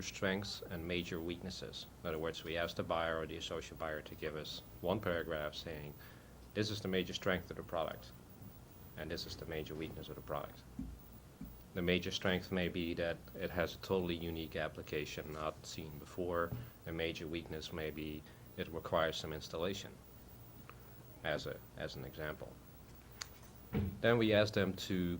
strengths and major weaknesses. In other words, we ask the buyer or the associate buyer to give us one paragraph saying, this is the major strength of the product, and this is the major weakness of the product. The major strength may be that it has a totally unique application not seen before. A major weakness may be it requires some installation, as an example. Then we ask them to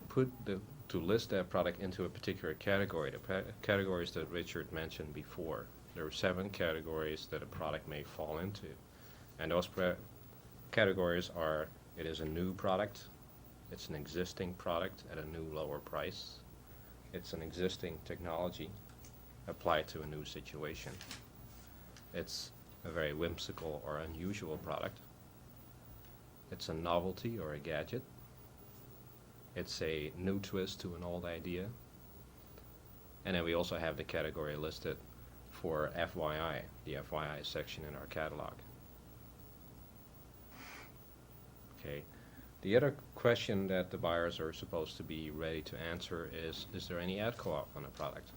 list their product into a particular category, the categories that Richard mentioned before. There are 7 categories that a product may fall into. And those categories are: it is a new product, it's an existing product at a new lower price, it's an existing technology applied to a new situation, it's a very whimsical or unusual product, it's a novelty or a gadget, it's a new twist to an old idea, and then we also have the category listed for FYI, the FYI section in our catalog. Okay. The other question that the buyers are supposed to be ready to answer is there any ad co-op on a product?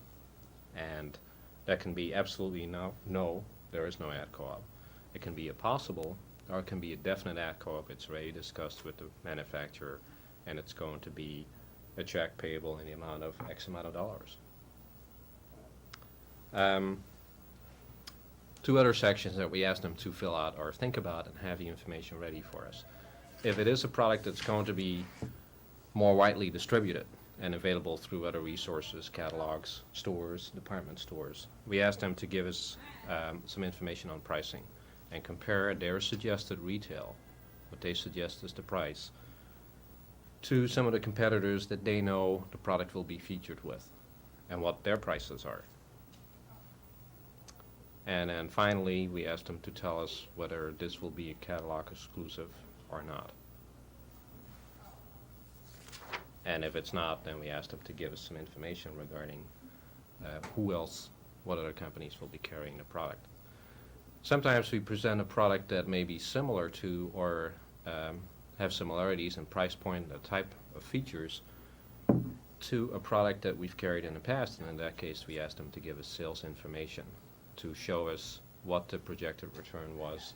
And that can be absolutely no, there is no ad co-op. It can be a possible, or it can be a definite ad co-op. It's already discussed with the manufacturer, and it's going to be a check payable in the amount of X amount of dollars. 2 other sections that we ask them to fill out or think about and have the information ready for us. If it is a product that's going to be more widely distributed and available through other resources, catalogs, stores, department stores, we ask them to give us some information on pricing and compare their suggested retail, what they suggest as the price, to some of the competitors that they know the product will be featured with and what their prices are. And then finally, we ask them to tell us whether this will be a catalog exclusive or not. And if it's not, then we ask them to give us some information regarding who else, what other companies will be carrying the product. Sometimes we present a product that may be similar to or have similarities in price point and the type of features to a product that we've carried in the past, and in that case we ask them to give us sales information to show us what the projected return was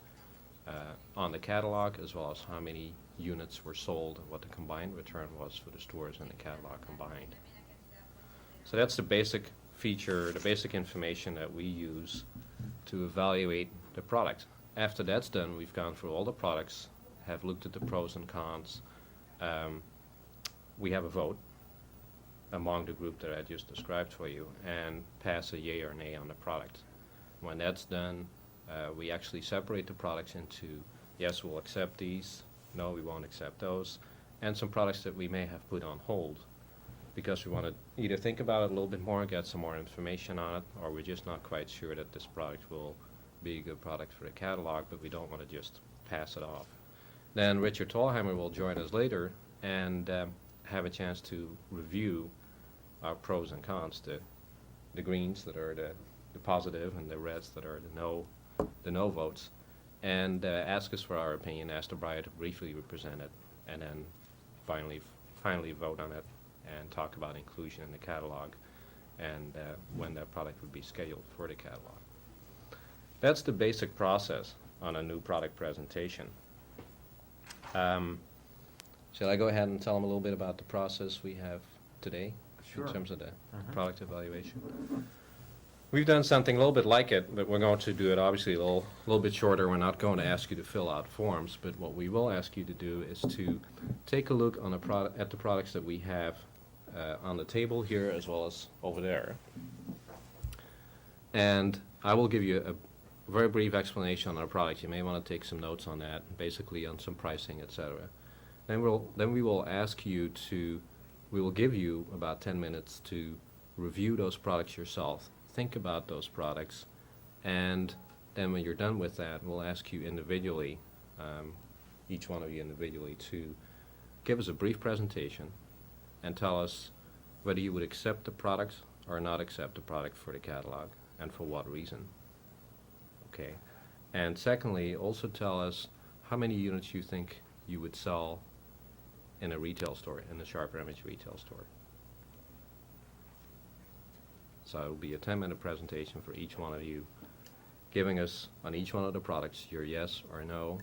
on the catalog, as well as how many units were sold and what the combined return was for the stores and the catalog combined. So that's the basic feature, the basic information that we use to evaluate the product. After that's done, we've gone through all the products, have looked at the pros and cons. We have a vote among the group that I just described for you and pass a yay or nay on the product. When that's done, we actually separate the products into, yes, we'll accept these, no, we won't accept those, and some products that we may have put on hold because we want to either think about it a little bit more, get some more information on it, or we're just not quite sure that this product will be a good product for the catalog, but we don't want to just pass it off. Then Richard Thalheimer will join us later and have a chance to review our pros and cons, the greens that are the positive and the reds that are the no votes, and ask us for our opinion, ask the buyer to briefly represent it, and then finally vote on it and talk about inclusion in the catalog and when that product would be scheduled for the catalog. That's the basic process on a new product presentation. Shall I go ahead and tell them a little bit about the process we have today? Sure. In terms of the product evaluation? We've done something a little bit like it, but we're going to do it obviously a little bit shorter. We're not going to ask you to fill out forms, but what we will ask you to do is to take a look on at the products that we have on the table here as well as over there. And I will give you a very brief explanation on our product. You may want to take some notes on that, basically on some pricing, etc. Then we will ask you we will give you about 10 minutes to review those products yourself, think about those products, and then when you're done with that, we'll ask you individually, each one of you individually, to give us a brief presentation and tell us whether you would accept the product or not accept the product for the catalog, and for what reason. Okay. And secondly, also tell us how many units you think you would sell in a retail store, in a SHRP Image retail store. So it will be a 10-minute presentation for each one of you, giving us on each one of the products your yes or no,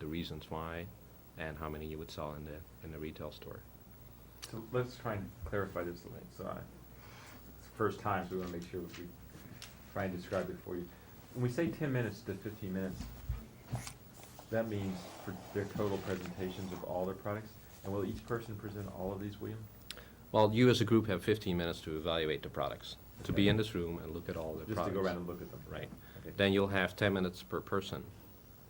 the reasons why, and how many you would sell in the retail store. So let's try and clarify this. So it's the first time, so we want to make sure we try and describe it for you. When we say 10 minutes to 15 minutes, that means for their total presentations of all their products. And will each person present all of these, William? Well, you as a group have 15 minutes to evaluate the products, to be Okay. in this room and look at all the Just products. to go around and look at them. Right. Okay. Then you'll have 10 minutes per person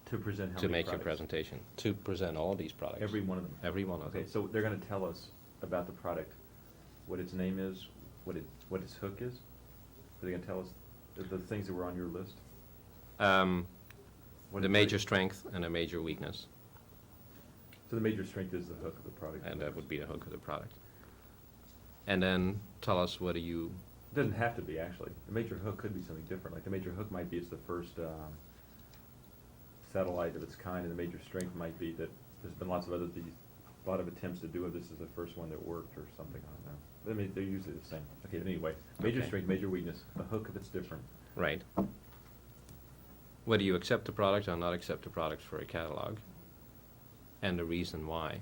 To present how to many make your products? presentation, to present all these products. Every one of them? Every one of Okay, them. so they're gonna tell us about the product, what its name is, what its hook is? Are they gonna tell us the things that were on your list? What The is major it? strength and a major weakness, So the major strength is the hook of the product. and that would be the hook of the product. And then tell us whether you, It doesn't have to be, actually. The major hook could be something different. Like the major hook might be it's the first satellite of its kind, and the major strength might be that there's been lots of attempts to do it. This is the first one that worked or something. I don't know. I mean, they're usually the same. Okay, but anyway, major Okay. strength, major weakness. The hook if it's different. right? Whether you accept the product or not accept the product for a catalog, and the reason why.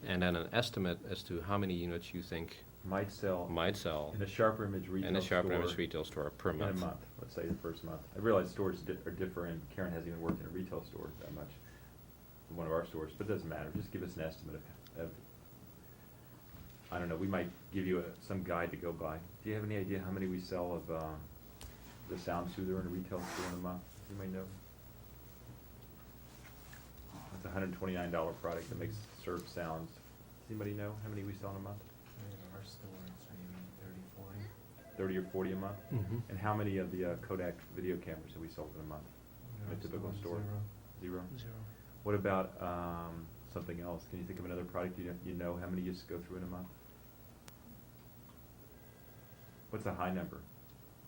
And then an estimate as to how many units you think Might sell might sell in a Sharper Image retail in a Sharp store Image retail store per in a month. month. Let's say the first month. I realize stores are different, and Karen hasn't even worked in a retail store that much, in one of our stores, but it doesn't matter. Just give us an estimate of I don't know, we might give you some guide to go by. Do you have any idea how many we sell of the sound soother in a retail store in a month? You may know. It's a $129 product that makes surf sounds. Does anybody know how many we sell in a month? In our store, it's maybe 30, 40. 30 or 40 a month? Mhm. And how many of the Kodak video cameras have we sold in a month? In a typical store? Zero? Zero. What about something else? Can you think of another product you know how many you go through in a month? What's a high number?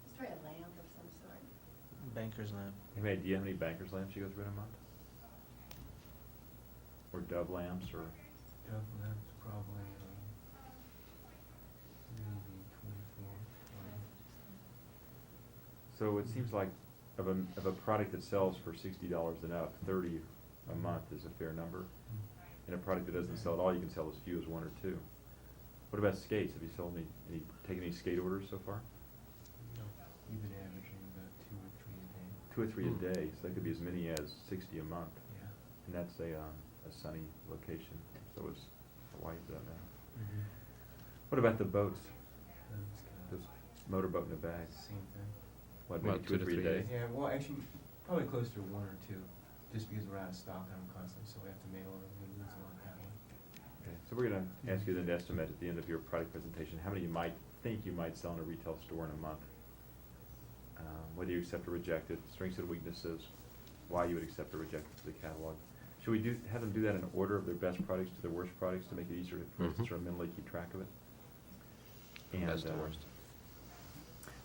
Let's try a lamp of some sort. Banker's lamp. Have any idea how many banker's lamps you go through in a month? Or Dove lamps, or Dove lamp's probably maybe 24, 20. so it seems like of a product that sells for $60 and up, 30 a month is a fair number. And a product that doesn't sell at all, you can sell as few as one or two. What about skates? Have you sold taken any skate orders so far? No, we've been averaging about 2 or 3 a day. 2 or 3 a day, so that could be as many as 60 a month. Yeah. And that's a sunny location, so is Hawaii for that matter. Mm-hmm. What about the boats? That's good. This motorboat in a bag? Same thing. What, maybe About 2 or 3 a day? Yeah, well, actually, probably close to 1 or 2, just because we're out of stock on them constantly, so we have to mail them. We lose them on that one. Okay, so we're gonna ask you then to estimate at the end of your product presentation, how many you might think you might sell in a retail store in a month. Whether you accept or reject it, strengths and weaknesses, why you would accept or reject it for the catalog. Should we have them do that in order of their best products to their worst products to make it easier for us to Mhm. sort of mentally keep track of it? From best to worst.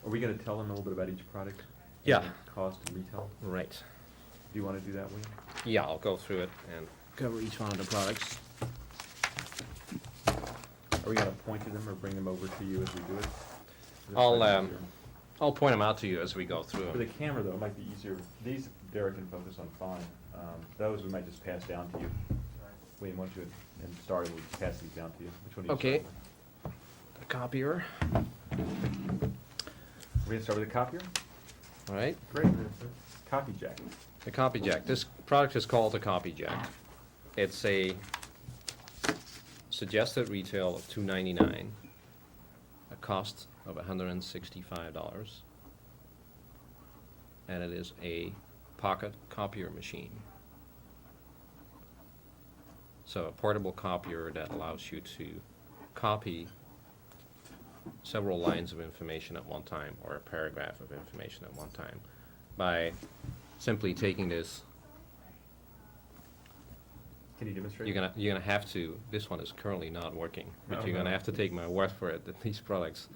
Are we gonna tell them a little bit about each product? Yeah. And cost and retail? Right. Do you wanna do that, William? Yeah, I'll go through it and cover each one of the products. Are we gonna point to them or bring them over to you as we do it? Is that I'll, probably easier? I'll point them out to you as we go through For the them. camera, though, it might be easier. These Derek can focus on fine. Those we might just pass down to you. William, why don't you, and starting, we'll just pass these down to you. Which one do you Okay. start with? The copier, We're gonna start with the copier? all right? Great. Copy jack. The Copy Jack. This product is called the Copy Jack. It's a suggested retail of $299, a cost of $165, and it is a pocket copier machine. So a portable copier that allows you to copy several lines of information at one time, or a paragraph of information at one time, by simply taking this. Can you demonstrate? You're gonna have to. This one is currently not working, but Oh, you're gonna no. have to take my word for it that these products.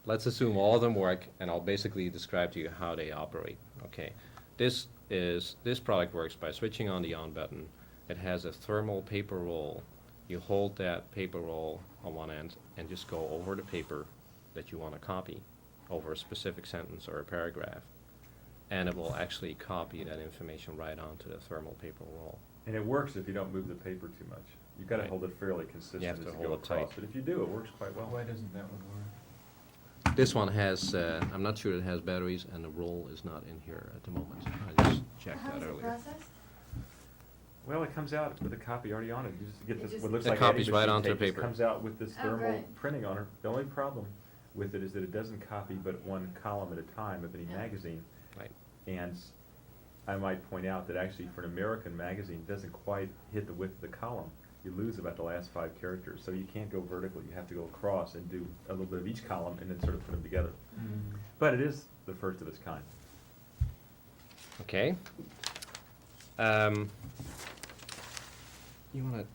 Let's assume all of them work, and I'll basically describe to you how they operate. Okay, this product works by switching on the on button. It has a thermal paper roll. You hold that paper roll on one end and just go over the paper that you want to copy over a specific sentence or a paragraph, and it will actually copy that information right onto the thermal paper roll. And it works if you don't move the paper too much. You've got to Right. hold it fairly consistent You have as to you hold go it tight. across. But if you do, it works quite well. Why doesn't that one work? This one has, I'm not sure it has batteries, and the roll is not in here at the moment. I just checked How that is it earlier. processed? Well, it comes out with a copy already on it. You just get It this, just- what looks It like copies adding right machine onto tape, the just paper. comes out with this Oh, thermal great. printing on it. The only problem with it is that it doesn't copy but one column at a time of any Yeah. magazine. Right. And I might point out that actually for an American magazine, it doesn't quite hit the width of the column. You lose about the last 5 characters, so you can't go vertical. You have to go across and do a little bit of each column and then sort of put them together. But it is the first of its kind. Okay. You want to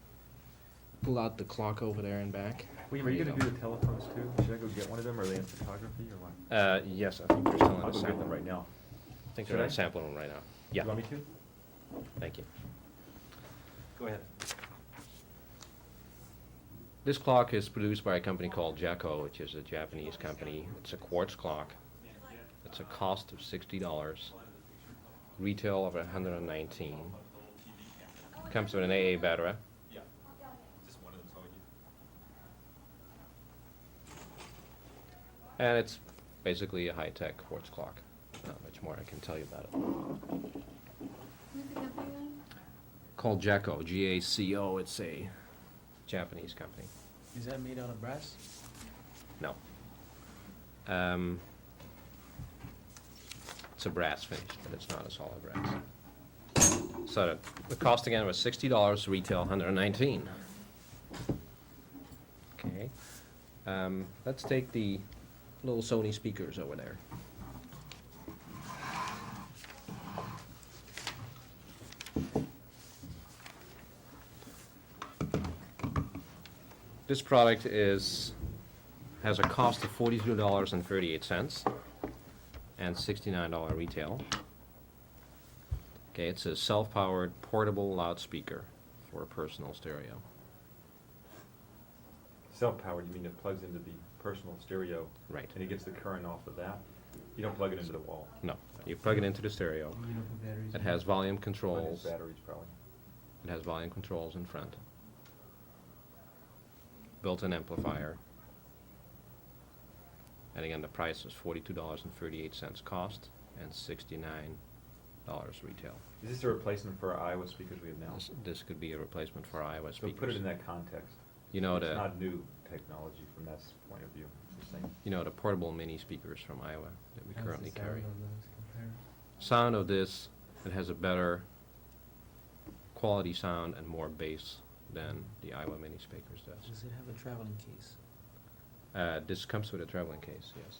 pull out the clock over there and back? William, are you There going to do the telephones too? Should I go get one of them, or are they in photography, or what? Yes, I think they're still in I'll the go get sample. them right now. I think Should they're in I? the sample room right now. Yeah, You want me to? thank you. Go ahead. This clock is produced by a company called Jacko, which is a Japanese company. It's a quartz clock. It's a cost of $60, retail of $119. Comes with an AA battery. And it's basically a high-tech quartz clock. Not much more I can tell you about it. Who's the company again? Called Jacko, G-A-C-O. It's a Japanese company. Is that made out of brass? No. It's a brass finish, but it's not a solid brass. So the cost again was $60, retail $119. Okay. Let's take the little Sony speakers over there. This product has a cost of $42.38 and $69 retail. Okay, it's a self-powered portable loudspeaker for a personal stereo. Self-powered, you mean it plugs into the personal stereo? Right. And it gets the current off of that? You don't plug it into the wall? No, you plug it into the stereo. You don't put batteries It in has volume Plug in controls. batteries, probably. It has volume controls in front. Built-in amplifier. And again, the price is $42.38 cost and $69 retail. Is this a replacement for our Iowa speakers we have now? This could be a replacement for Iowa So speakers. put it in that context. You know It's the, not new technology from that point of view. It's the same. you know the portable mini speakers from Iowa that we How's the currently sound carry. on those compare? Sound of this, it has a better quality sound and more bass than the Iowa mini speakers does. Does it have a traveling case? This comes with a traveling case, yes.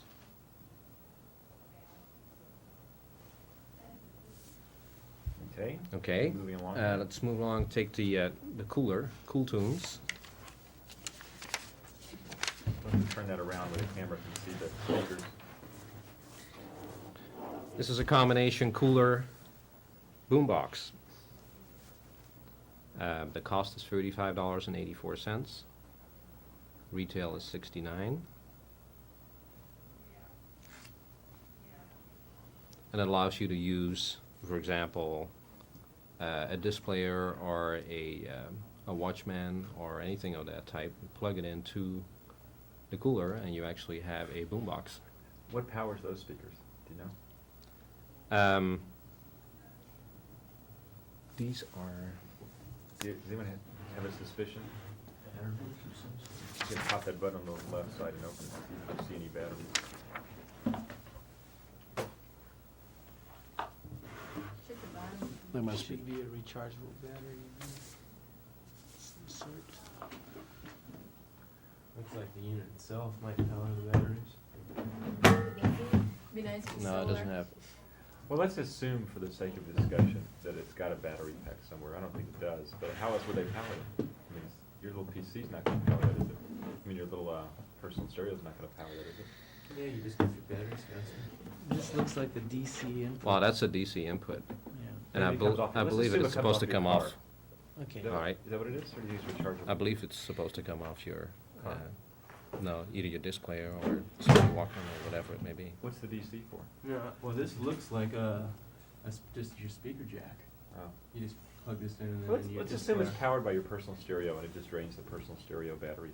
Okay? Okay, Moving along. let's move along, take the cooler, Cool Tunes. Let me turn that around where the camera can see the speakers. This is a combination cooler boombox. The cost is $35.84. Retail is $69. And it allows you to use, for example, a displayer or a Watchman or anything of that type. You plug it into the cooler and you actually have a boombox. What powers those speakers? Do you know? These are, Does anyone have a suspicion? Batteries or You can pop that button on the left side and open it, see if you see any batteries. Check the bottom. There must be a rechargeable battery in there. Insert. Looks like the unit itself might power the batteries. Be nice if no, it doesn't have, Well, let's assume for the sake of discussion that it's got a battery pack somewhere. I don't think it does, but how else would they power it? I mean, your little PC's not gonna power that, is it? I mean, your little personal stereo's not gonna power that, is it? Yeah, you just get your batteries faster. This looks like the DC input. well, that's a DC input. Yeah. And I, Maybe it comes off- I let's believe assume it it is comes supposed off to your come car. off, Okay. Is that- All right. Is that what it is, or do you use rechargeable? I believe it's supposed to come off your, Car. No, either your disc player or somebody walking or whatever it may be. What's the DC for? No, well, this looks like just your speaker jack. Oh. You just plug this in and then Let's, you let's just assume it's plug- powered by your personal stereo and it just drains the personal stereo batteries.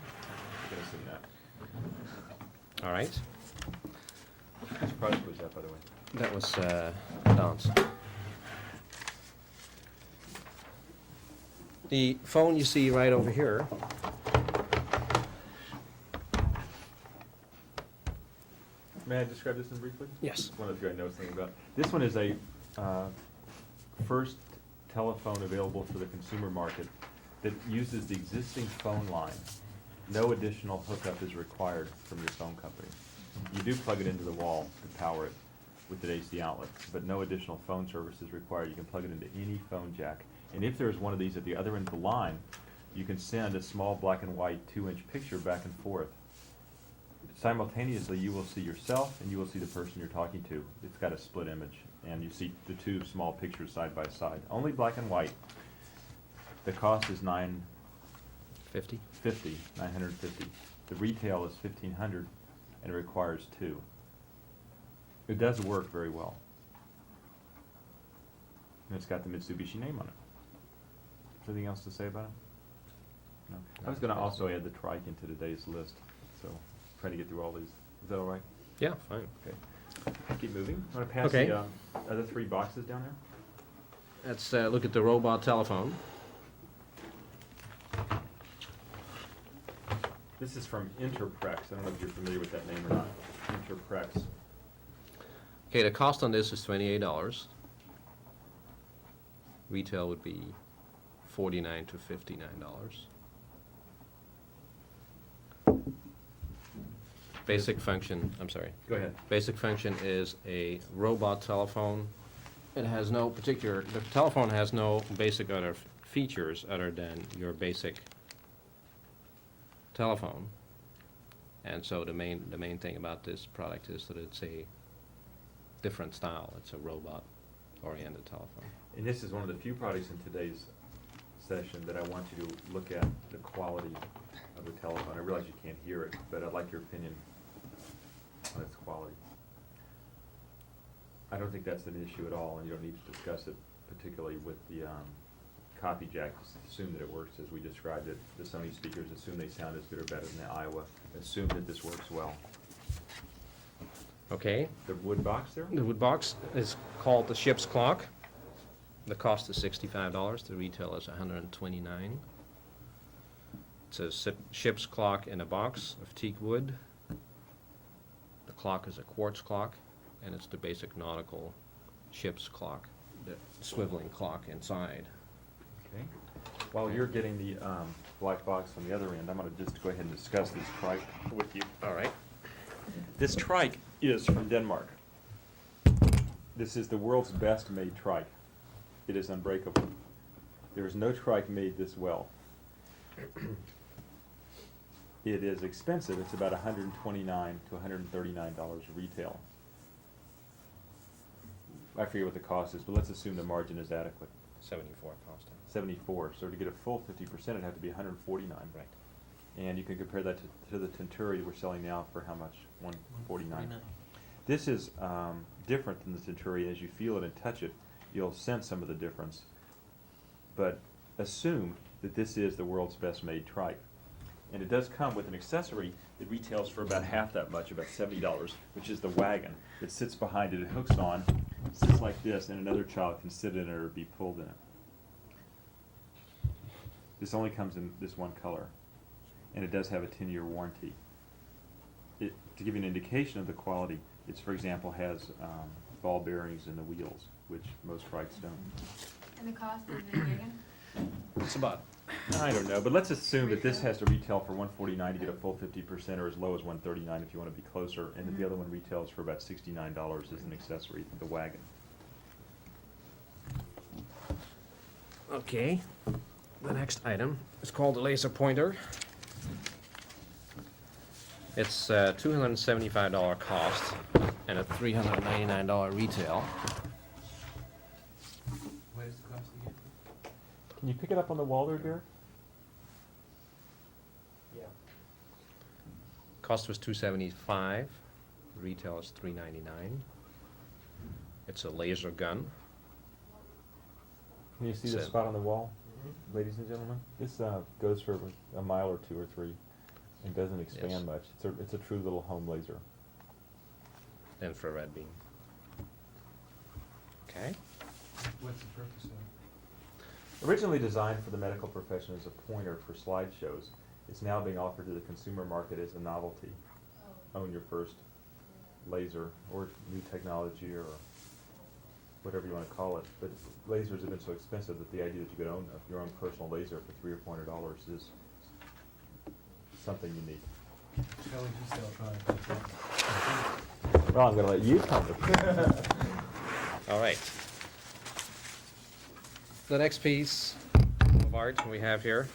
You can assume that. All right, Whose price was that, by the way? that was Don's. The phone you see right over here, May I describe this one briefly? yes, One of you I know something about. This one is a first telephone available for the consumer market that uses the existing phone line. No additional hookup is required from your phone company. You do plug it into the wall to power it with the AC outlet, but no additional phone service is required. You can plug it into any phone jack. And if there's one of these at the other end of the line, you can send a small black and white 2-inch picture back and forth. Simultaneously, you will see yourself and you will see the person you're talking to. It's got a split image, and you see the two small pictures side by side. Only black and white. The cost is $950. 50. The retail is $1,500, and it requires 2. It does work very well. And it's got the Mitsubishi name on it. Anything else to say about it? No. I was going to also add the trike into today's list, so try to get through all these. Is that all right? Yeah, fine. Okay. Keep moving. Want to pass Okay. the other 3 boxes down there? Let's look at the robot telephone. This is from Interprex. I don't know if you're familiar with that name or not. Interprex. Okay, the cost on this is $28. Retail would be $49 to $59. Basic function, I'm sorry. Go ahead. Basic function is a robot telephone. It has no particular, the telephone has no basic other features other than your basic telephone. And so the main thing about this product is that it's a different style. It's a robot-oriented telephone. And this is one of the few products in today's session that I want you to look at the quality of the telephone. I realize you can't hear it, but I'd like your opinion on its quality. I don't think that's an issue at all, and you don't need to discuss it particularly with the copy jack. Just assume that it works as we described it. The Sony speakers, assume they sound as good or better than the Iowa. Assume that this works well. Okay, The wood box there? the wood box is called the ship's clock. The cost is $65. The retail is $129. It's a ship's clock in a box of teak wood. The clock is a quartz clock, and it's the basic nautical ship's clock, the swiveling clock inside. Okay. While you're getting the black box on the other end, I'm going to just go ahead and discuss this trike with you. All right. This trike is from Denmark. This is the world's best made trike. It is unbreakable. There is no trike made this well. It is expensive. It's about $129 to $139 retail. I forget what the cost is, but let's assume the margin is adequate. 74 cost. 74. So to get a full 50%, it'd have to be 149. Right. And you can compare that to the Tenturi we're selling now for how much? 149. This is different than the Tenturi. As you feel it and touch it, you'll sense some of the difference. But assume that this is the world's best made trike. And it does come with an accessory that retails for about half that much, about $70, which is the wagon that sits behind it. It hooks on, sits like this, and another child can sit in it or be pulled in it. This only comes in this one color, and it does have a 10-year warranty. To give you an indication of the quality, it, for example, has ball bearings in the wheels, which most trikes don't. And the cost of the wagon? It's about, I don't know, but let's assume that this has to retail for $149 to get a full 50%, or as low as $139 if you want to be closer, and that the other one retails for about $69 as an accessory, the wagon. okay. The next item is called the laser pointer. It's a $275 cost and a $399 retail. What is the cost again? Can you pick it up on the wall there, Derek? Yeah. Cost was $275. Retail is $399. It's a laser gun. Can you see the So- spot on the wall, ladies and gentlemen? This goes for a mile or two or three and doesn't expand Yes. much. It's a true little home laser. Infrared beam. Okay. What's the purpose of it? Originally designed for the medical profession as a pointer for slideshows, it's now being offered to the consumer market as a novelty. Own your first laser or new technology or whatever you want to call it. But lasers have been so expensive that the idea that you could own your own personal laser for $300 or $400 is something unique. How would you sell a product like that? Well, I'm going to let you tell me. All right. The next piece of art we have here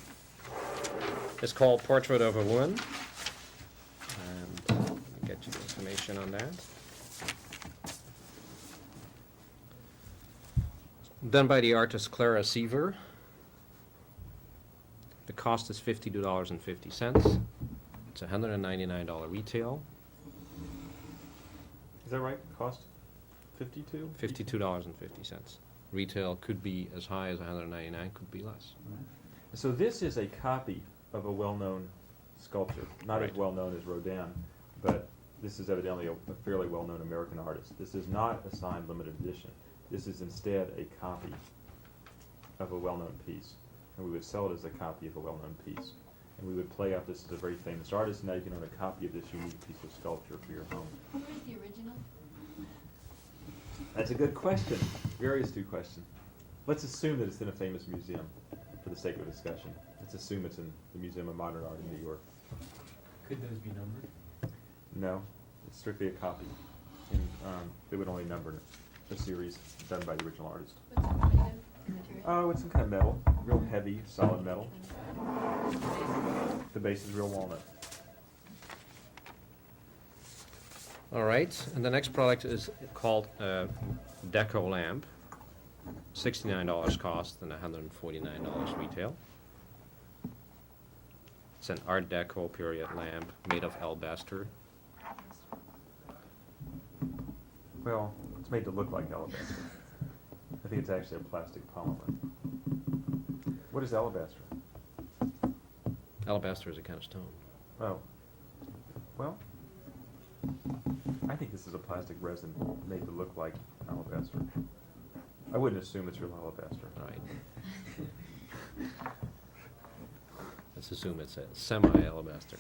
is called Portrait of a Woman. And let me get you the information on that. Done by the artist Clara Seaver. The cost is $52.50. It's $199 retail. Is that right? Cost 52? $52.50. Retail could be as high as $199, could be less. So this is a copy of a well-known sculpture, not as Right. well-known as Rodin, but this is evidently a fairly well-known American artist. This is not a signed limited edition. This is instead a copy of a well-known piece, and we would sell it as a copy of a well-known piece. And we would play up this as a very famous artist, and now you can own a copy of this unique piece of sculpture for your home. Where's the original? That's a good question. Very astute question. Let's assume that it's in a famous museum for the sake of discussion. Let's assume it's in the Museum of Modern Art in New York. Could those be numbered? No, it's strictly a copy. And they would only number a series done by the original artist. What's it made of? The material? Oh, it's some kind of metal, real heavy, solid metal. The base is real walnut. All right, and the next product is called Deco Lamp. $69 cost and $149 retail. It's an Art Deco period lamp made of alabaster. Well, it's made to look like alabaster. I think it's actually a plastic polymer. What is alabaster? Alabaster is a kind of stone. Oh. Well, I think this is a plastic resin made to look like alabaster. I wouldn't assume it's real alabaster. All right. Let's assume it's a semi-alabaster.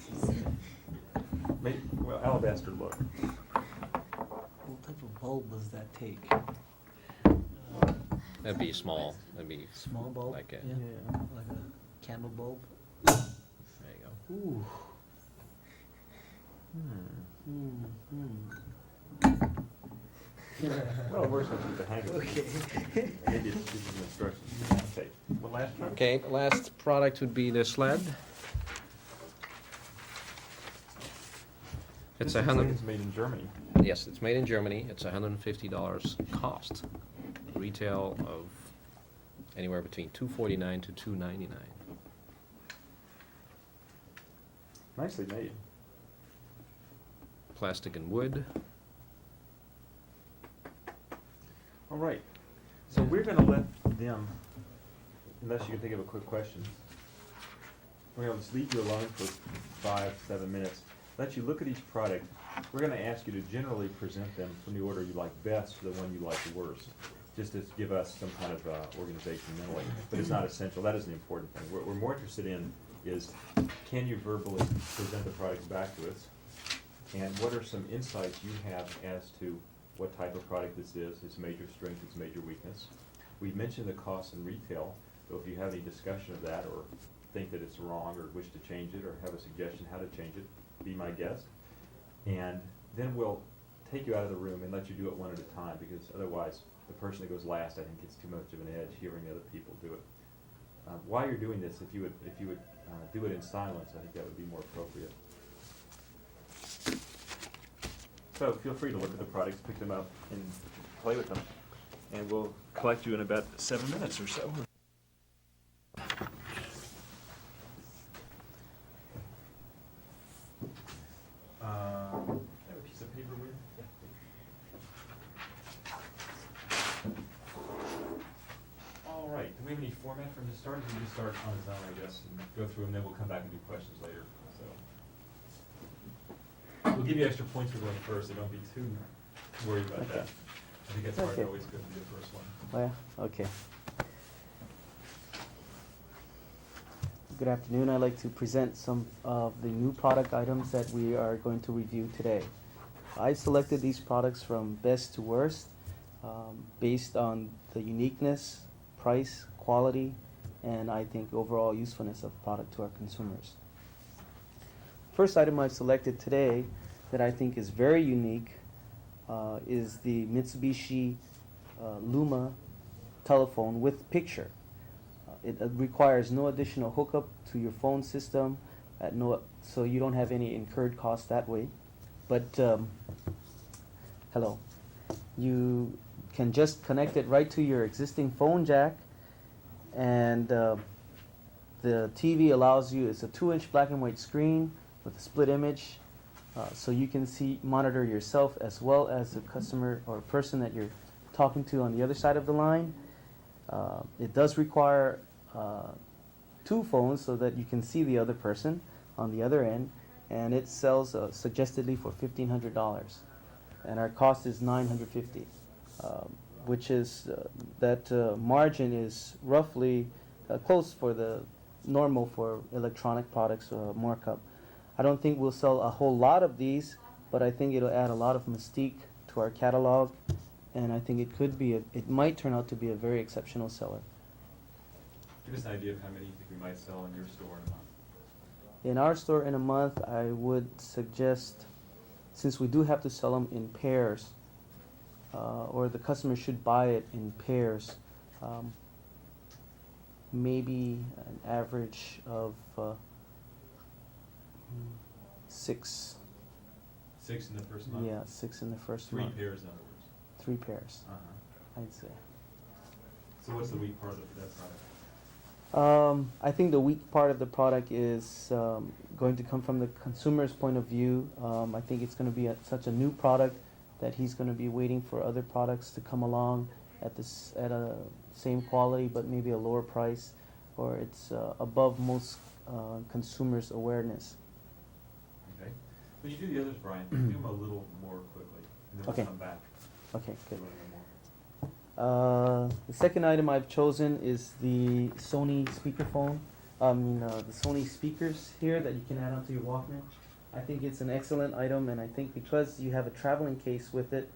Well, alabaster look. What type of bulb does that take? That'd be small. That'd be Small bulb? like a. Yeah. Yeah. Like a candle bulb? There you go. Ooh. Well, it works with the hanger. Okay. Maybe it's just an instruction. Okay. One last one? Okay, last product would be the sled. It's This looks like 100. it's made in Germany. Yes, it's made in Germany. It's $150 cost. Retail of anywhere between $249 to $299. Nicely made. Plastic and wood. All right. So we're going to let them, unless you can think of a quick question, we're going to just leave you alone for 5-7 minutes. Let you look at each product. We're going to ask you to generally present them from the order you like best to the one you like worst, just to give us some kind of organization mentally. But it's not essential. That is the important thing. What we're more interested in is, can you verbally present the product back to us? And what are some insights you have as to what type of product this is, its major strength, its major weakness? We've mentioned the cost in retail, so if you have any discussion of that or think that it's wrong or wish to change it or have a suggestion how to change it, be my guest. And then we'll take you out of the room and let you do it one at a time, because otherwise the person that goes last, I think, gets too much of an edge hearing other people do it. While you're doing this, if you would do it in silence, I think that would be more appropriate. So feel free to look at the products, pick them up, and play with them. And we'll collect you in about 7 minutes or so. format from the start, or we just start on its own, I guess, and go through them, then we'll come back and do questions later, so. We'll give you extra points for going first, so don't be too worried about that. I think that's why it's Okay. always good to be the first one. Well, okay. Good afternoon. I'd like to present some of the new product items that we are going to review today. I selected these products from best to worst based on the uniqueness, price, quality, and I think overall usefulness of product to our consumers. First item I've selected today that I think is very unique is the Mitsubishi Luma telephone with picture. It requires no additional hookup to your phone system, so you don't have any incurred costs that way. But hello, you can just connect it right to your existing phone jack, and the TV allows you. It's a 2-inch black and white screen with a split image, so you can monitor yourself as well as the customer or person that you're talking to on the other side of the line. It does require 2 phones so that you can see the other person on the other end, and it sells suggested for $1,500, and our cost is $950, which is that margin is roughly close for the normal for electronic products markup. I don't think we'll sell a whole lot of these, but I think it'll add a lot of mystique to our catalog, and I think it might turn out to be a very exceptional seller. Give us an idea of how many you think we might sell in your store in a month. In our store in a month, I would suggest, since we do have to sell them in pairs, or the customer should buy it in pairs, maybe an average of 6. 6 in the first month? Yeah, 6 in the first 3 month. pairs, in other words. 3 pairs, I'd say. So what's the weak part of that product? I think the weak part of the product is going to come from the consumer's point of view. I think it's going to be such a new product that he's going to be waiting for other products to come along at a same quality but maybe a lower price, or it's above most consumers' awareness. Okay. When you do the others, Brian, do them a little more quickly, and then Okay. we'll come back. Okay, Do good. a little more. The second item I've chosen is the Sony speakerphone. The Sony speakers here that you can add onto your Walkman. I think it's an excellent item, and I think because you have a traveling case with it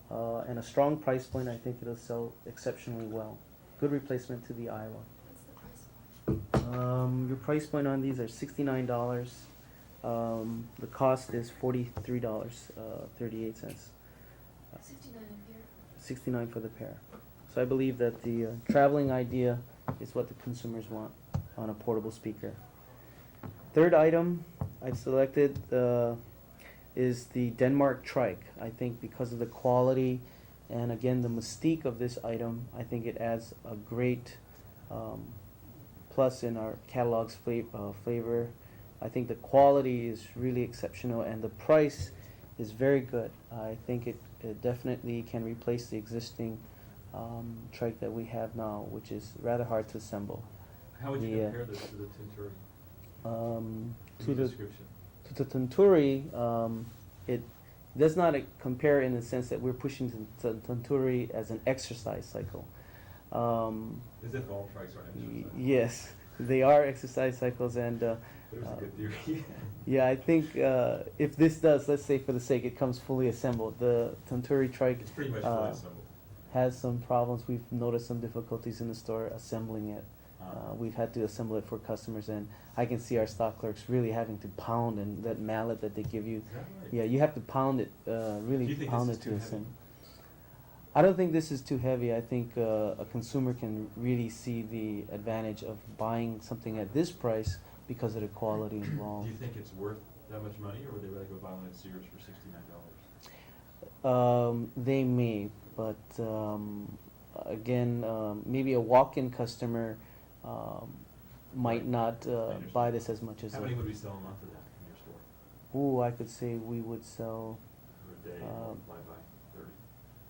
and a strong price point, I think it'll sell exceptionally well. Good replacement to the Iowa. What's the price point? Your price point on these are $69. The cost is $43.38. 69 a pair. 69 for the pair. So I believe that the traveling idea is what the consumers want on a portable speaker. Third item I've selected is the Denmark Trike. I think because of the quality and again the mystique of this item, I think it adds a great plus in our catalog's flavor. I think the quality is really exceptional and the price is very good. I think it definitely can replace the existing trike that we have now, which is rather hard to assemble. How would you The, compare this to the Tinturi? To the description. to the Tinturi, it does not compare in the sense that we're pushing the Tinturi as an exercise cycle. As if all trikes are exercise. Yes, they are exercise cycles, and But it was a good theory. yeah, I think if this does, let's say for the sake, it comes fully assembled. The Tinturi trike It's pretty much fully assembled. has some problems. We've noticed some difficulties in the store assembling it. We've had to assemble it for customers, and I can see our stock clerks really having to pound, and that mallet that they give you. Is that right? Yeah, you have to pound it, Do really you think pound this it is to too heavy? assemble. I don't think this is too heavy. I think a consumer can really see the advantage of buying something at this price because of the quality Do involved. you think it's worth that much money, or would they rather go buy one at Sears for $69? They may, but again, maybe a walk-in customer might Right. not I understand. buy this as much as How a. many would we sell a month of that in your store? Ooh, I could say we would sell For a day, multiply by 30.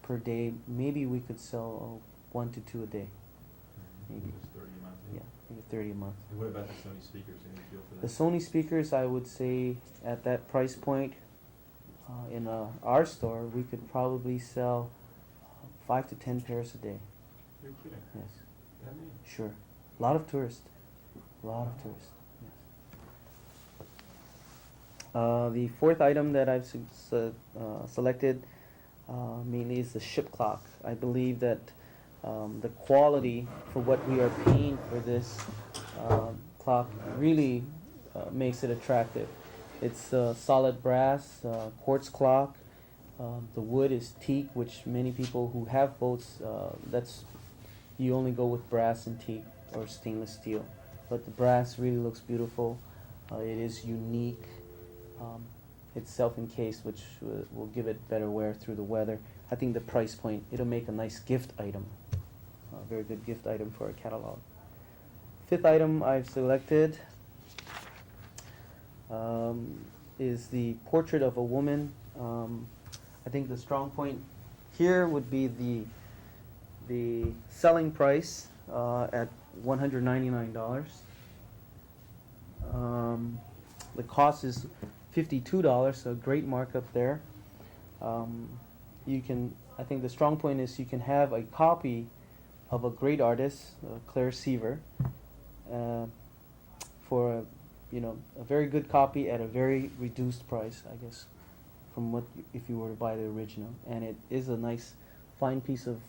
per day. Maybe we could sell 1 to 2 a day. Maybe. It's 30 a maybe 30 a month. And what about the Sony speakers? Any feel for The that? Sony speakers, I would say, at that price point, in our store, we could probably sell 5 to 10 pairs a day. You're kidding. Yes, That many? sure. A lot of tourists. A lot of tourists. Yes. The fourth item that I've selected mainly is the ship clock. I believe that the quality for what we are paying for this clock really makes it attractive. It's solid brass, quartz clock. The wood is teak, which many people who have boats, you only go with brass and teak or stainless steel. But the brass really looks beautiful. It is unique. It's self-encased, which will give it better wear through the weather. I think the price point, it'll make a nice gift item. A very good gift item for a catalog. Fifth item I've selected is the portrait of a woman. I think the strong point here would be the selling price at $199. The cost is $52, so great markup there. I think the strong point is you can have a copy of a great artist, Claire Seaver, for a very good copy at a very reduced price, I guess, from what if you were to buy the original. And it is a nice, fine piece of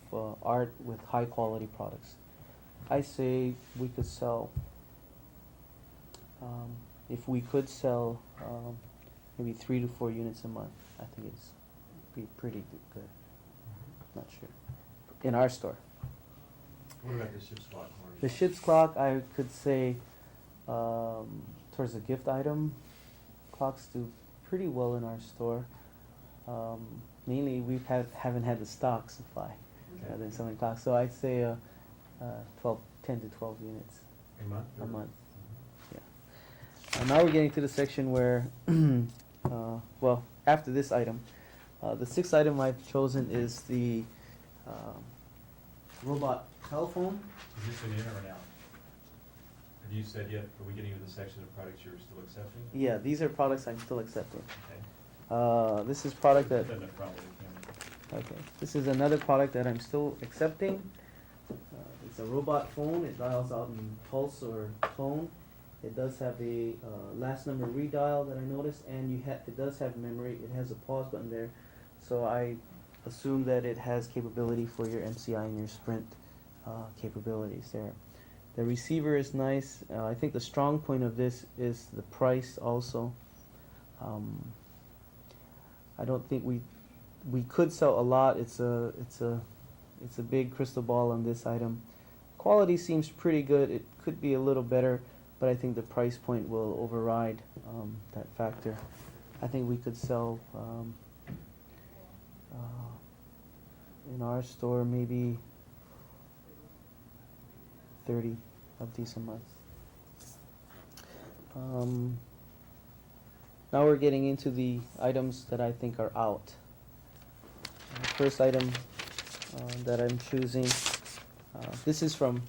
art with high quality products. I say we could sell, if we could sell maybe 3 to 4 units a month, I think it's be pretty good. Not sure. In our store. What about the ship's clock? The ship's clock, I could say, towards a gift item, clocks do pretty well in our store. Mainly we haven't had the stock supply than selling clocks. So I'd say 10 to 12 units A month? a month. Yeah. And now we're getting to the section where, well, after this item, the sixth item I've chosen is the robot telephone. Is this an in or an out? Have you said yet, are we getting into the section of products you're still accepting? Yeah, these are products I'm still accepting. Okay. This is product that, Put that in the front with the camera. okay, this is another product that I'm still accepting. It's a robot phone. It dials out in pulse or tone. It does have a last number redial that I noticed, and it does have memory. It has a pause button there, so I assume that it has capability for your MCI and your Sprint capabilities there. The receiver is nice. I think the strong point of this is the price also. I don't think we could sell a lot. It's a big crystal ball on this item. Quality seems pretty good. It could be a little better, but I think the price point will override that factor. I think we could sell in our store maybe 30 of these a month. Now we're getting into the items that I think are out. First item that I'm choosing, this is from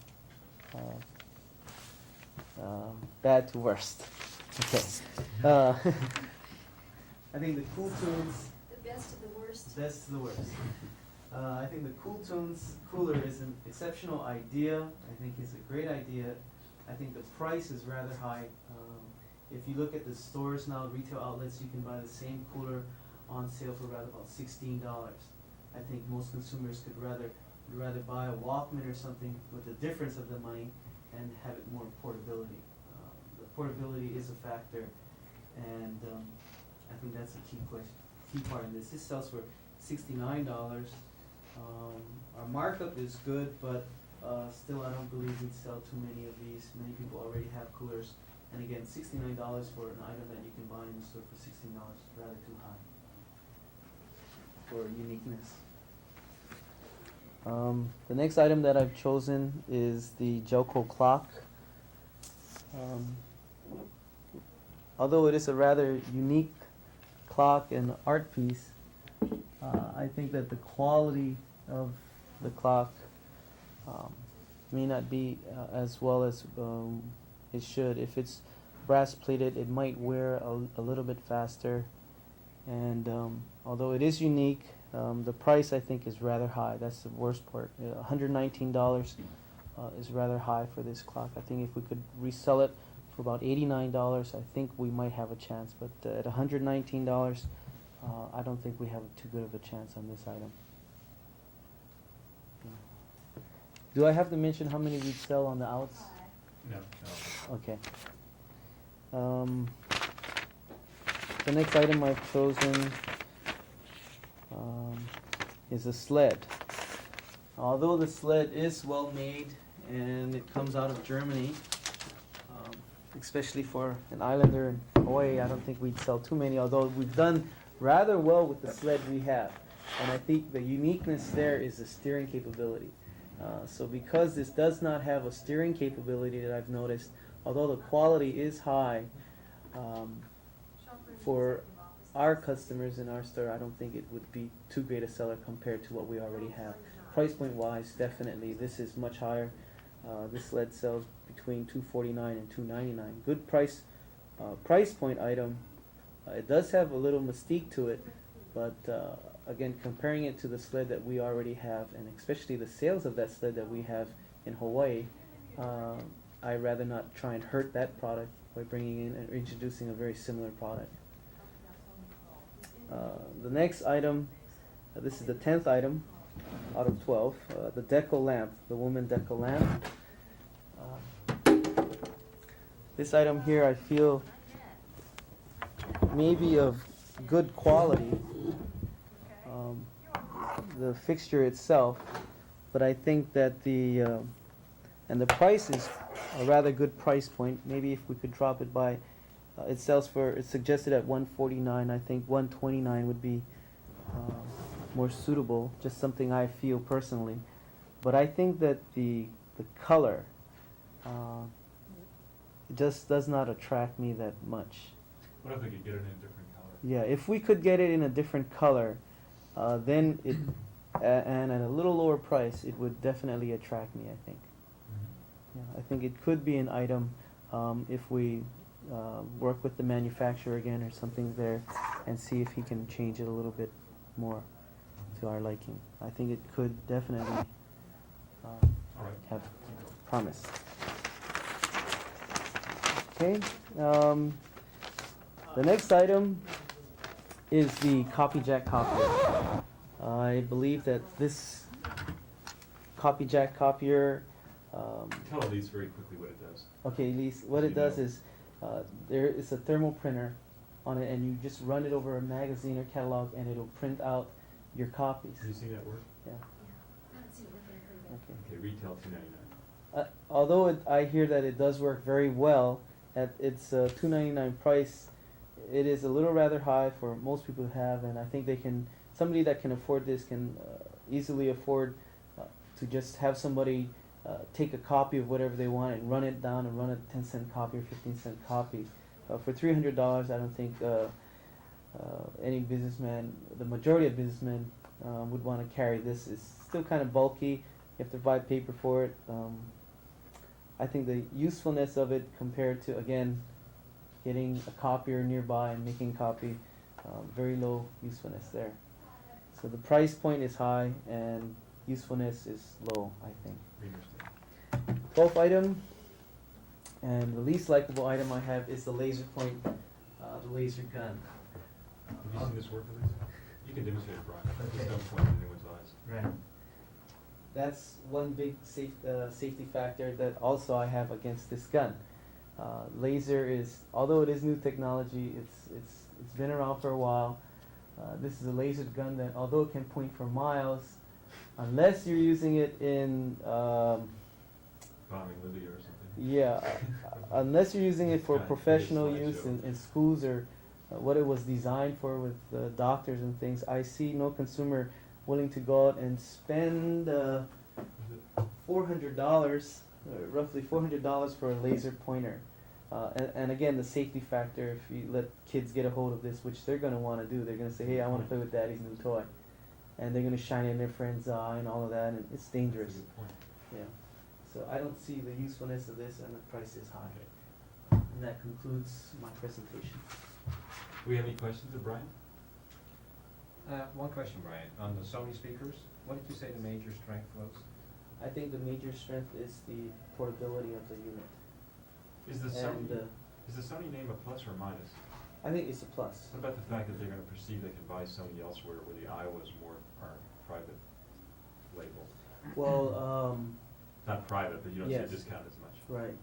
bad to worst. Okay. I think the Cool Tunes, The best of the worst. best to the worst. I think the Cool Tunes cooler is an exceptional idea. I think it's a great idea. I think the price is rather high. If you look at the stores now, retail outlets, you can buy the same cooler on sale for around about $16. I think most consumers would rather buy a Walkman or something with the difference of the money and have it more portability. The portability is a factor, and I think that's a key part in this. This sells for $69. Our markup is good, but still I don't believe we'd sell too many of these. Many people already have coolers. And again, $69 for an item that you can buy in the store for $16 is rather too high for uniqueness. The next item that I've chosen is the Jelco clock. Although it is a rather unique clock and art piece, I think that the quality of the clock may not be as well as it should. If it's brass plated, it might wear a little bit faster. And although it is unique, the price I think is rather high. That's the worst part. $119 is rather high for this clock. I think if we could resell it for about $89, I think we might have a chance. But at $119, I don't think we have too good of a chance on this item. Do I have to mention how many we sell on the outs? No. Okay. The next item I've chosen is a sled. Although the sled is well made and it comes out of Germany, especially for an islander in Hawaii, I don't think we'd sell too many, although we've done rather well with the sled we have. And I think the uniqueness there is the steering capability. So because this does not have a steering capability that I've noticed, although the quality is high, for our customers in our store, I don't think it would be too great a seller compared to what we already have. Price point wise, definitely, this is much higher. This sled sells between $249 and $299. Good price point item. It does have a little mystique to it, but again, comparing it to the sled that we already have, and especially the sales of that sled that we have in Hawaii, I'd rather not try and hurt that product by bringing in and introducing a very similar product. The next item, this is the 10th item out of 12, the deco lamp, the woman deco lamp. This item here I feel may be of good quality, the fixture itself, but I think that and the price is a rather good price point. Maybe if we could drop it by, it's suggested at $149. I think $129 would be more suitable, just something I feel personally. But I think that the color just does not attract me that much. What if we could get it in a different color? Yeah, if we could get it in a different color, then it and at a little lower price, it would definitely attract me, I think. Yeah, I think it could be an item if we work with the manufacturer again or something there and see if he can change it a little bit more to our liking. I think it could definitely have promise. Okay. The next item is the copy jack copier. I believe that this copy jack copier. Tell Elise very quickly what it does. Okay, Elise, what it does is there is a thermal printer on it, and you just run it over a magazine or catalog, and it'll print out your copies. Have you seen that work? Yeah. I haven't seen it work very good. Okay. Okay, retail $299. Although I hear that it does work very well at its $299 price, it is a little rather high for most people who have, and I think somebody that can afford this can easily afford to just have somebody take a copy of whatever they want and run it down and run a 10-cent copy or 15-cent copy. For $300, I don't think any businessman, the majority of businessmen, would want to carry this. It's still kind of bulky. You have to buy paper for it. I think the usefulness of it compared to, again, getting a copier nearby and making copy, very low usefulness there. So the price point is high and usefulness is low, I think. 12th item, and the least likable item I have is the laser point, the laser gun. Have you seen this work, Elise? You can demonstrate it, Brian. Just don't point in anyone's eyes. Right. That's one big safety factor that also I have against this gun. Laser is, although it is new technology, it's been around for a while. This is a laser gun that, although it can point for miles, unless you're using it in Bombing Libya or something. yeah, unless you're using it for God, professional today's use slideshow. in schools or what it was designed for with doctors and things, I see no consumer willing to go out and spend $400, roughly $400 for a laser pointer. And again, the safety factor, if you let kids get a hold of this, which they're going to want to do, they're going to say, hey, I want to play with daddy's new toy. And they're going to shine it in their friend's eye and all of that, and it's dangerous. That's a good point. Yeah. So I don't see the usefulness of this, and the price is high. Okay. And that concludes my presentation. Do we have any questions of Brian? One question, Brian. On the Sony speakers, what did you say the major strength was? I think the major strength is the portability of the unit. Is the And Sony name a plus or a minus? I think it's a plus. What about the fact that they're gonna perceive they can buy Sony elsewhere where the Iowa is more our private label? Well, Not private, but you don't see a Yes. discount as much. right.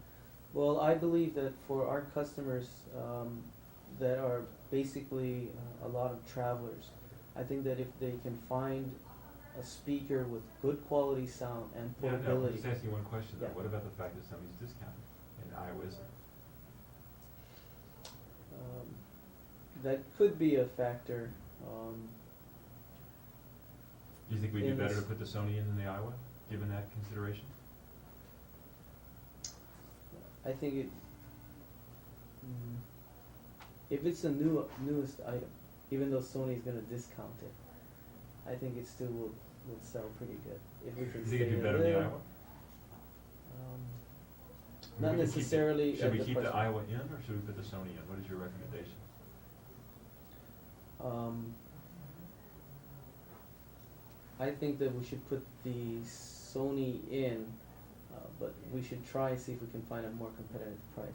Well, I believe that for our customers that are basically a lot of travelers, I think that if they can find a speaker with good quality sound and Yeah, no, I'm portability. just asking one question though. Yeah. What about the fact that Sony's discounted and Iowa isn't? That could be a factor. Do you think we'd do In better to this- put the Sony in than the Iowa, given that consideration? I think it. If it's the newest item, even though Sony's gonna discount it, I think it still would sell pretty good. If we You can think stay it'd do a better than the little- Iowa? Not We could keep the- necessarily Should at we the keep the price. Iowa in, or should we put the Sony in? What is your recommendation? I think that we should put the Sony in, but we should try and see if we can find a more competitive price.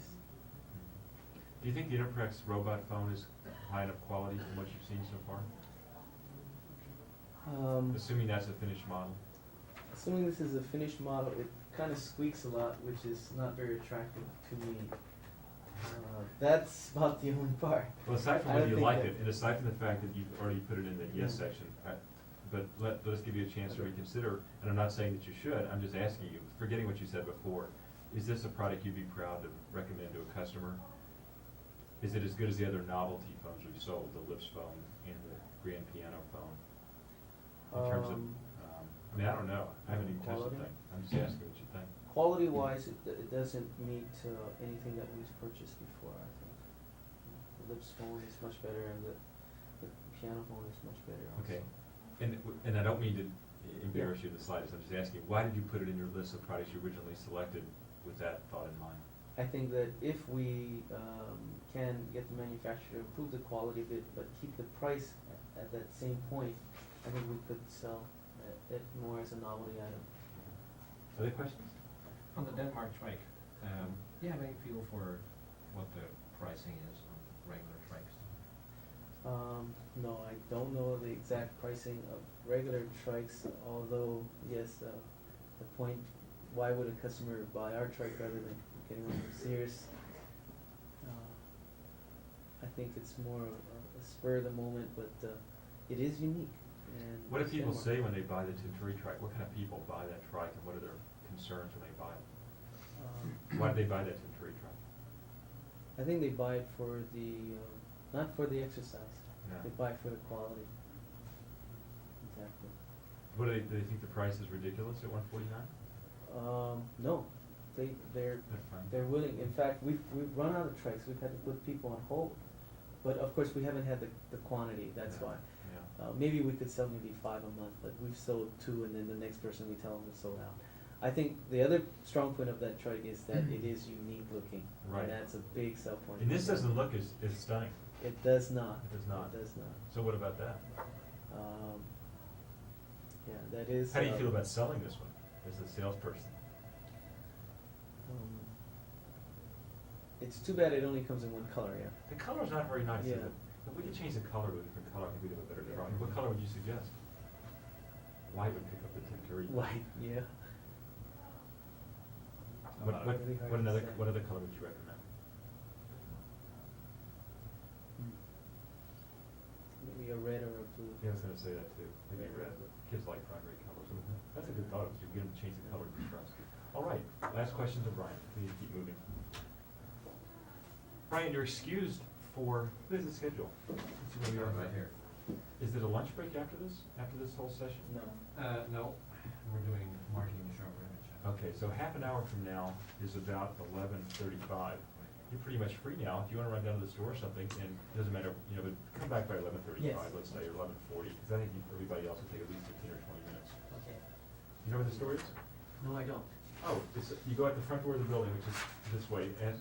Do you think the Interprex robot phone is high enough quality from what you've seen so far? Assuming that's a finished model. Assuming this is a finished model, it kind of squeaks a lot, which is not very attractive to me. That's about the only part. Well, aside I from don't whether you think like that- it, and aside from the fact that you've already put it in the yes Mhm. section, but let us give you a chance to reconsider, and I'm not saying that you should, I'm just asking you, forgetting what you said before, is this a product you'd be proud to recommend to a customer? Is it as good as the other novelty phones we've sold, the Lips phone and the Grand Piano phone? In terms of, I mean, I don't know, I haven't even touched the Quality? thing, I'm just asking what you think. Quality-wise, it doesn't meet anything that we've purchased before, I think. The Lips phone is much better, and the piano phone is much better also. Okay, and I don't mean to embarrass you the slightest, I'm just asking, why did you put it in your list of products you originally selected with that thought in mind? I think that if we can get the manufacturer to improve the quality of it, but keep the price at that same point, I think we could sell it more as a novelty item. Other questions? On the Denmark trike, do you have any feel for what the pricing is on regular trikes? No, I don't know the exact pricing of regular trikes, although, yes, the point, why would a customer buy our trike rather than getting one from Sears? I think it's more a spur of the moment, but it is unique. And What do it's people Denmark. say when they buy the Centuri trike? What kind of people buy that trike, and what are their concerns when they buy it? Why do they buy that Centuri trike? I think they buy it for the, not for the exercise. No. They buy it for the quality. Exactly. What do they think the price is ridiculous at $149? No, they're That's fine. they're willing. In fact, we've run out of trikes. We've had to put people on hold, but of course we haven't had the quantity. That's Yeah, why. yeah. Maybe we could sell maybe 5 a month, but we've sold 2, and then the next person we tell them we sold out. I think the other strong point of that trike is that it is unique looking, Right. and that's a big sell point. And this doesn't look as stunning. It does not. It does not. It does not. So what about that? Yeah, that is. How do you feel about selling this one as a salesperson? It's too bad it only comes in one color, yeah. The color's not very nice, is Yeah. it? If we could change the color to a different color, I think we'd have a better drawing. What color would you suggest? White would pick up the Centuri. White, yeah. Really hard to say. What other color would you recommend? Maybe a red or a blue. Yeah, I was gonna say that too. Maybe red. Kids like primary colors. That's a good thought, is you get them to change the color of your truck. All right, last question to Brian. We need to keep moving. Brian, you're excused for, what is the schedule? Let's see where we are. Right here. Is it a lunch break after this whole session? No. No, we're doing marketing short image. Okay, so half an hour from now is about 11:35. You're pretty much free now. If you wanna run down to the store or something, and it doesn't matter, but come back by 11:35, Yes. let's say, or 11:40, because I think everybody else will take at least 15 or 20 minutes. Okay. You know where the store is? No, I don't. Oh, you go out the front door of the building, which is this way, and